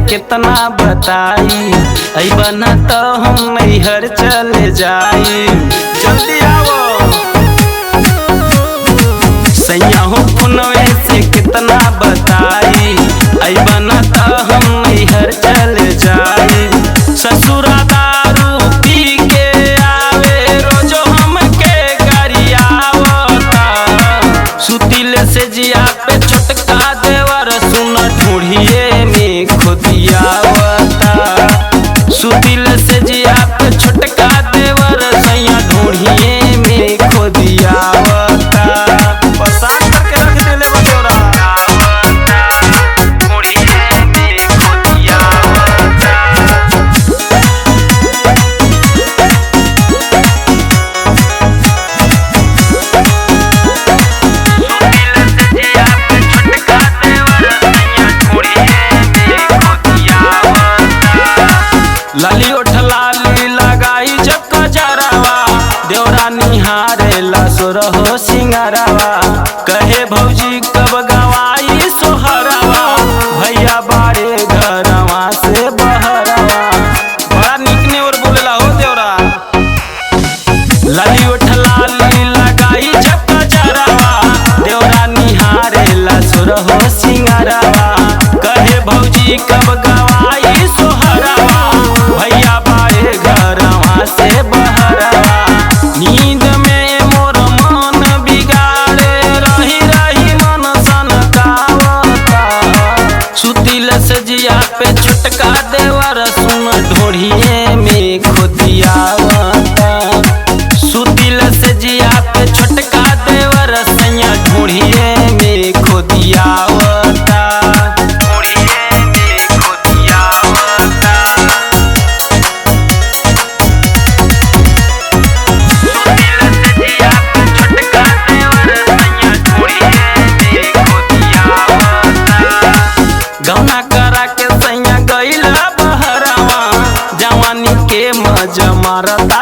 कितना बताई, अइबन तो हम मैहर चले जाई। जल्दी आओ सैया हो फोनवे से कितना बताई, अइबन तो हम मैहर चले जाई। ससुरा दारू पी के आवे रोजो हमके गरियावता, सुतिल से जिया पे छोटका देवर सुन ढूढ़िए में खोदियावता। सुतिल से जिया पे छोटका देवर सैया ढूढ़िए में खोदियावता। पसार करके रख देले बचोरा ढूढ़िए में खोदियावता। लाली ओठ लाली लगाई जब कजरावा, देवरा निहारेला सोरहो सिंगारावा। कहे भौजी कब गवाई सोहरावा, भैया बाड़े घरवा से बहरावा। बड़ा निक ने और बोलेला हो देवरा। लाली ओठ लाली लगाई जब कजरावा, देवरा निहारेला सोरहो सिंगारावा। कहे भौजी कब गवाई सोहरावा, भैया बाड़े घरवा से बहरावा। नींद में मोर मन बिगाड़े रही रही मन सनकावता। सुतिल से जिया पे छोटका देवर सुन ढोढ़िए में खोदियावता। सुतिल से जिया पे छोटका देवर सैया ढोढ़िए में खोदियावता। गौना करा के सैया गइला बहरावा, जवानी के मजा मारता।